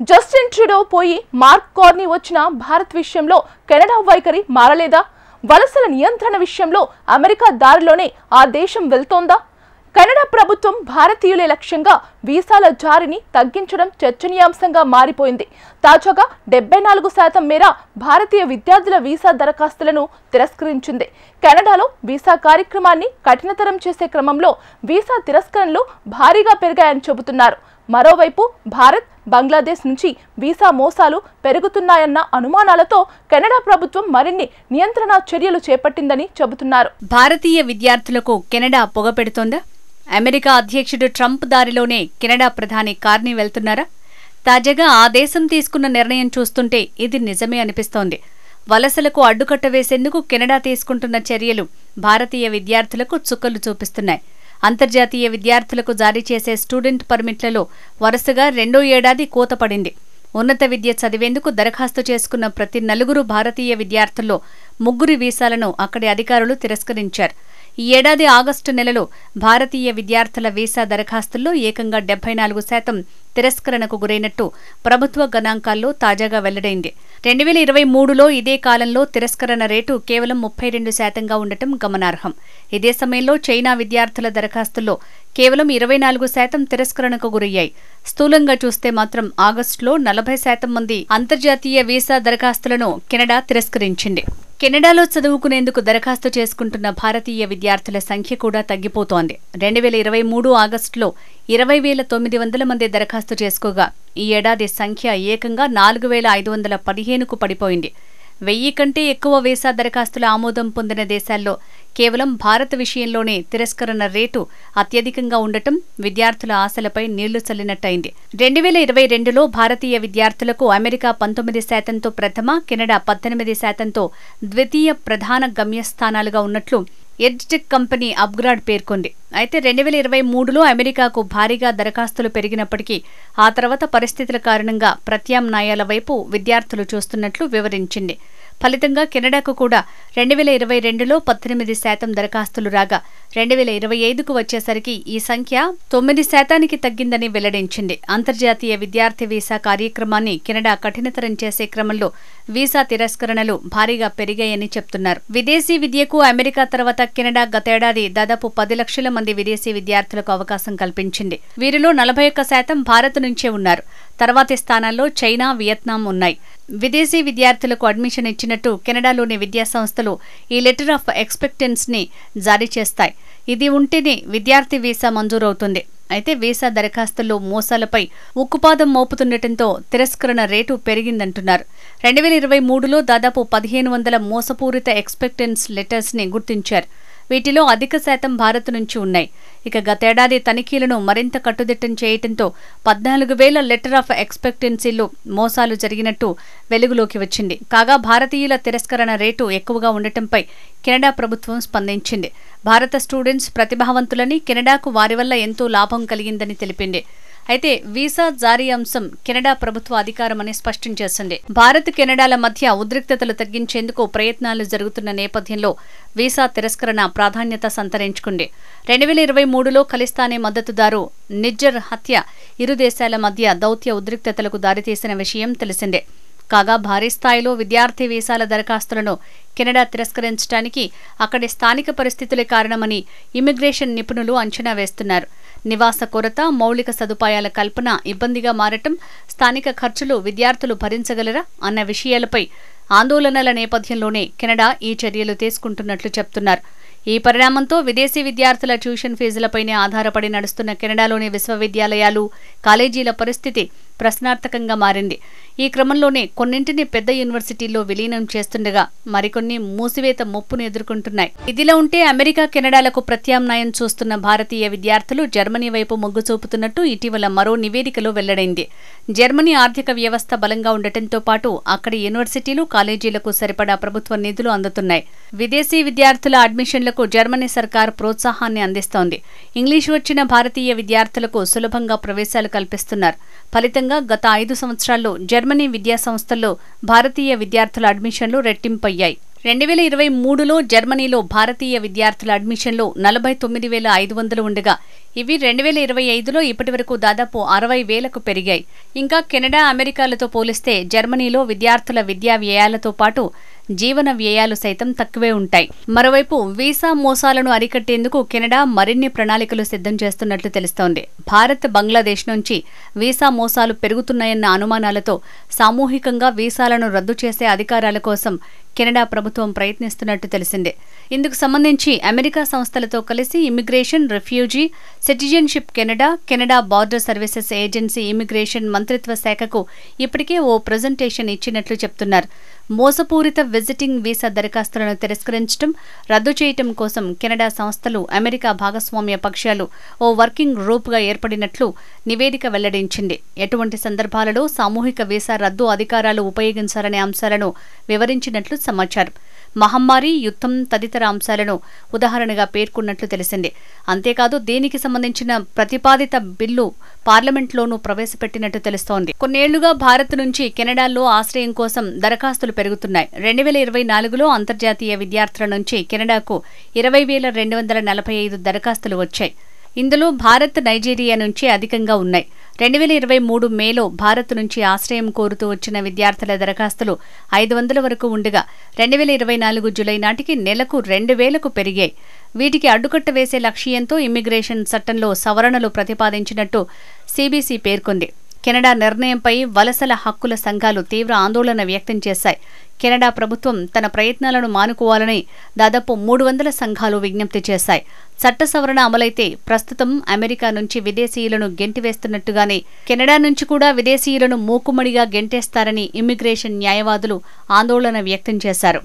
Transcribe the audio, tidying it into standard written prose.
Justin Trudeau పోయి mark Carney వచ్చిన భారత్ విషయంలో కెనడా వైఖరి మారలేదా? వలసల నియంత్రణ విషయంలో అమెరికా దారిలోనే ఆ దేశం వెళ్తోందా? కెనడా ప్రభుత్వం భారతీయులే లక్ష్యంగా వీసాల జారీని తగ్గించడం చర్చనీయాంశంగా మారిపోయింది. తాజాగా 74% మేర భారతీయ విద్యార్థుల వీసా దరఖాస్తులను తిరస్కరించింది. కెనడాలో వీసా కార్యక్రమాన్ని కఠినతరం చేసే క్రమంలో వీసా తిరస్కరణలు భారీగా పెరిగాయని చెబుతున్నారు. మరోవైపు భారత్, బంగ్లాదేశ్ నుంచి వీసా మోసాలు పెరుగుతున్నాయన్న అనుమానాలతో కెనడా ప్రభుత్వం మరిన్ని నియంత్రణ చర్యలు చేపట్టిందని చెబుతున్నారు. భారతీయ విద్యార్థులకు కెనడా పొగపెడుతోందా? అమెరికా అధ్యక్షుడు ట్రంప్ దారిలోనే కెనడా ప్రధాని కార్నీ వెళ్తున్నారా? తాజాగా ఆ దేశం తీసుకున్న నిర్ణయం చూస్తుంటే ఇది నిజమే అనిపిస్తోంది. వలసలకు అడ్డుకట్ట వేసేందుకు కెనడా తీసుకుంటున్న చర్యలు భారతీయ విద్యార్థులకు చుక్కలు చూపిస్తున్నాయి. అంతర్జాతీయ విద్యార్థులకు జారీ చేసే స్టూడెంట్ పర్మిట్లలో వరుసగా 2వ ఏడాది కోత పడింది. ఉన్నత విద్య చదివేందుకు దరఖాస్తు చేసుకున్న ప్రతి 4 భారతీయ విద్యార్థుల్లో 3 వీసాలను అక్కడి అధికారులు తిరస్కరించారు. ఈ ఏడాది ఆగస్టు నెలలో భారతీయ విద్యార్థుల వీసా దరఖాస్తుల్లో ఏకంగా 74% తిరస్కరణకు గురైనట్టు ప్రభుత్వ గణాంకాల్లో తాజాగా వెల్లడైంది. 2023లో ఇదే కాలంలో తిరస్కరణ రేటు కేవలం 32%గా ఉండటం గమనార్హం. ఇదే సమయంలో చైనా విద్యార్థుల దరఖాస్తుల్లో కేవలం 24% తిరస్కరణకు గురయ్యాయి. స్థూలంగా చూస్తే మాత్రం ఆగస్టులో 40% మంది అంతర్జాతీయ వీసా దరఖాస్తులను కెనడా తిరస్కరించింది. కెనడాలో చదువుకునేందుకు దరఖాస్తు చేసుకుంటున్న భారతీయ విద్యార్థుల సంఖ్య కూడా తగ్గిపోతోంది. 2023 ఆగస్టులో 20,900 మంది దరఖాస్తు చేసుకోగా ఈ ఏడాది సంఖ్య ఏకంగా 4,515కు పడిపోయింది. 1000 కంటే ఎక్కువ వీసా దరఖాస్తుల ఆమోదం పొందిన దేశాల్లో కేవలం భారత్ విషయంలోనే తిరస్కరణ రేటు అత్యధికంగా ఉండటం విద్యార్థుల ఆశలపై నీళ్లు చల్లినట్టయింది. 2022లో భారతీయ విద్యార్థులకు అమెరికా 19%తో ప్రథమ, కెనడా 18%తో ద్వితీయ ప్రధాన గమ్యస్థానాలుగా ఉన్నట్లు ఎడ్టెక్ కంపెనీ అప్గ్రాడ్ పేర్కొంది. అయితే 2023లో అమెరికాకు భారీగా దరఖాస్తులు పెరిగినప్పటికీ ఆ తర్వాత పరిస్థితుల కారణంగా ప్రత్యామ్నాయాల వైపు విద్యార్థులు చూస్తున్నట్లు వివరించింది. ఫలితంగా కెనడాకు కూడా 2022లో 18% దరఖాస్తులు రాగా 2025కు వచ్చేసరికి ఈ సంఖ్య 9%కి తగ్గిందని వెల్లడించింది. అంతర్జాతీయ విద్యార్థి వీసా కార్యక్రమాన్ని కెనడా కఠినతరం చేసే క్రమంలో వీసా తిరస్కరణలు భారీగా పెరిగాయని చెప్తున్నారు. విదేశీ విద్యకు అమెరికా తర్వాత కెనడా గతేడాది దాదాపు 10 లక్షల మంది విదేశీ విద్యార్థులకు అవకాశం కల్పించింది. వీరిలో 41% భారత్ నుంచే ఉన్నారు. తర్వాతి స్థానాల్లో చైనా, వియత్నాం ఉన్నాయి. విదేశీ విద్యార్థులకు అడ్మిషన్ ఇచ్చినట్టు కెనడాలోని విద్యాసంస్థలు ఈ లెటర్ ఆఫ్ ఎక్స్పెక్టెన్స్ని జారీ చేస్తాయి. ఇది ఉంటేనే విద్యార్థి వీసా మంజూరవుతుంది. అయితే వీసా దరఖాస్తుల్లో మోసాలపై ఉక్కుపాదం మోపుతుండటంతో తిరస్కరణ రేటు పెరిగిందంటున్నారు. 2023లో దాదాపు 1500 మోసపూరిత ఎక్స్పెక్టెన్స్ లెటర్స్ని గుర్తించారు. వీటిలో అధిక శాతం భారత్ నుంచి ఉన్నాయి. ఇక గతేడాది తనిఖీలను మరింత కట్టుదిట్టం చేయటంతో 14,000 లెటర్ ఆఫ్ ఎక్స్పెక్టెన్సీల్లో మోసాలు జరిగినట్టు వెలుగులోకి వచ్చింది. కాగా భారతీయుల తిరస్కరణ రేటు ఎక్కువగా ఉండటంపై కెనడా ప్రభుత్వం స్పందించింది. భారత స్టూడెంట్స్ ప్రతిభావంతులని, కెనడాకు వారి వల్ల ఎంతో లాభం కలిగిందని తెలిపింది. అయితే వీసా జారీ అంశం కెనడా ప్రభుత్వ అధికారమని స్పష్టం చేసింది. భారత్, కెనడాల మధ్య ఉద్రిక్తతలు తగ్గించేందుకు ప్రయత్నాలు జరుగుతున్న నేపథ్యంలో వీసా తిరస్కరణ ప్రాధాన్యత సంతరించుకుంది. 2023లో ఖలిస్తానీ మద్దతుదారు నిజ్జర్ హత్య ఇరు దేశాల మధ్య దౌత్య ఉద్రిక్తతలకు దారితీసిన విషయం తెలిసిందే. కాగా భారీ స్థాయిలో విద్యార్థి వీసాల దరఖాస్తులను కెనడా తిరస్కరించడానికి అక్కడి స్థానిక పరిస్థితులే కారణమని ఇమ్మిగ్రేషన్ నిపుణులు అంచనా వేస్తున్నారు. నివాస కొరత, మౌలిక సదుపాయాల కల్పన ఇబ్బందిగా మారటం, స్థానిక ఖర్చులు విద్యార్థులు భరించగలరా అన్న విషయాలపై ఆందోళనల నేపథ్యంలోనే కెనడా ఈ చర్యలు తీసుకుంటున్నట్లు చెప్తున్నారు. ఈ పరిణామంతో విదేశీ విద్యార్థుల ట్యూషన్ ఫీజులపైనే ఆధారపడి నడుస్తున్న కెనడాలోని విశ్వవిద్యాలయాలు, కాలేజీల పరిస్థితి ప్రశ్నార్థకంగా మారింది. ఈ క్రమంలోనే కొన్నింటిని పెద్ద యూనివర్సిటీల్లో విలీనం చేస్తుండగా మరికొన్ని మూసివేత ముప్పును ఎదుర్కొంటున్నాయి. ఇదిలా ఉంటే అమెరికా, కెనడాలకు ప్రత్యామ్నాయం చూస్తున్న భారతీయ విద్యార్థులు జర్మనీ వైపు మొగ్గు చూపుతున్నట్టు ఇటీవల మరో నివేదికలో వెల్లడైంది. జర్మనీ ఆర్థిక వ్యవస్థ బలంగా ఉండటంతో పాటు అక్కడి యూనివర్సిటీలు, కాలేజీలకు సరిపడా ప్రభుత్వ నిధులు అందుతున్నాయి. విదేశీ విద్యార్థుల అడ్మిషన్లకు జర్మనీ సర్కార్ ప్రోత్సాహాన్ని అందిస్తోంది. ఇంగ్లీషు వచ్చిన భారతీయ విద్యార్థులకు సులభంగా ప్రవేశాలు కల్పిస్తున్నారు. ఫలితంగా గత 5 సంవత్సరాల్లో జర్మనీ విద్యా సంస్థల్లో భారతీయ విద్యార్థుల అడ్మిషన్లు రెట్టింపయ్యాయి. 2023లో జర్మనీలో భారతీయ విద్యార్థుల అడ్మిషన్లు 49,500 ఉండగా ఇవి 2025లో ఇప్పటివరకు దాదాపు 60,000కు పెరిగాయి. ఇంకా కెనడా, అమెరికాలతో పోలిస్తే జర్మనీలో విద్యార్థుల విద్యా వ్యయాలతో పాటు జీవన వ్యయాలు సైతం తక్కువే ఉంటాయి. మరోవైపు వీసా మోసాలను అరికట్టేందుకు కెనడా మరిన్ని ప్రణాళికలు సిద్ధం చేస్తున్నట్లు తెలుస్తోంది. భారత్, బంగ్లాదేశ్ నుంచి వీసా మోసాలు పెరుగుతున్నాయన్న అనుమానాలతో సామూహికంగా వీసాలను రద్దు చేసే అధికారాల కోసం కెనడా ప్రభుత్వం ప్రయత్నిస్తున్నట్టు తెలిసిందే. ఇందుకు సంబంధించి అమెరికా సంస్థలతో కలిసి immigration, refugee, citizenship Canada, Canada border services agency immigration మంత్రిత్వ శాఖకు ఇప్పటికే ఓ ప్రెజెంటేషన్ ఇచ్చినట్లు చెప్తున్నారు. మోసపూరిత విజిటింగ్ వీసా దరఖాస్తులను తిరస్కరించడం, రద్దు చేయటం కోసం కెనడా సంస్థలు, అమెరికా భాగస్వామ్య పక్షాలు ఓ వర్కింగ్ గ్రూప్గా ఏర్పడినట్లు నివేదిక వెల్లడించింది. ఎటువంటి సందర్భాలలో సామూహిక వీసా రద్దు అధికారాలు ఉపయోగించాలనే అంశాలను వివరించినట్లు సమాచారం. మహమ్మారి, యుద్ధం తదితర అంశాలను ఉదాహరణగా పేర్కొన్నట్లు తెలిసింది. అంతేకాదు దీనికి సంబంధించిన ప్రతిపాదిత బిల్లు పార్లమెంట్లోనూ ప్రవేశపెట్టినట్టు తెలుస్తోంది. కొన్నేళ్లుగా భారత్ నుంచి కెనడాలో ఆశ్రయం కోసం దరఖాస్తులు పెరుగుతున్నాయి. 2024లో అంతర్జాతీయ విద్యార్థుల నుంచి కెనడాకు 20,245 దరఖాస్తులు వచ్చాయి. ఇందులో భారత్, నైజీరియా నుంచి అధికంగా ఉన్నాయి. 2023 మేలో భారత్ నుంచి ఆశ్రయం కోరుతూ వచ్చిన విద్యార్థుల దరఖాస్తులు 500 వరకు ఉండగా 2024 జులై నాటికి నెలకు 2,000కు పెరిగాయి. వీటికి అడ్డుకట్ట వేసే లక్ష్యంతో ఇమ్మిగ్రేషన్ చట్టంలో సవరణలు ప్రతిపాదించినట్టు సీబీసీ పేర్కొంది. కెనడా నిర్ణయంపై వలసల హక్కుల సంఘాలు తీవ్ర ఆందోళన వ్యక్తం చేశాయి. కెనడా ప్రభుత్వం తన ప్రయత్నాలను మానుకోవాలని దాదాపు 300 సంఘాలు విజ్ఞప్తి చేశాయి. చట్ట సవరణ అమలైతే ప్రస్తుతం అమెరికా నుంచి విదేశీయులను గెంటివేస్తున్నట్టుగానే కెనడా నుంచి కూడా విదేశీయులను మూకుమ్మడిగా గెంటేస్తారని ఇమ్మిగ్రేషన్ న్యాయవాదులు ఆందోళన వ్యక్తం చేశారు.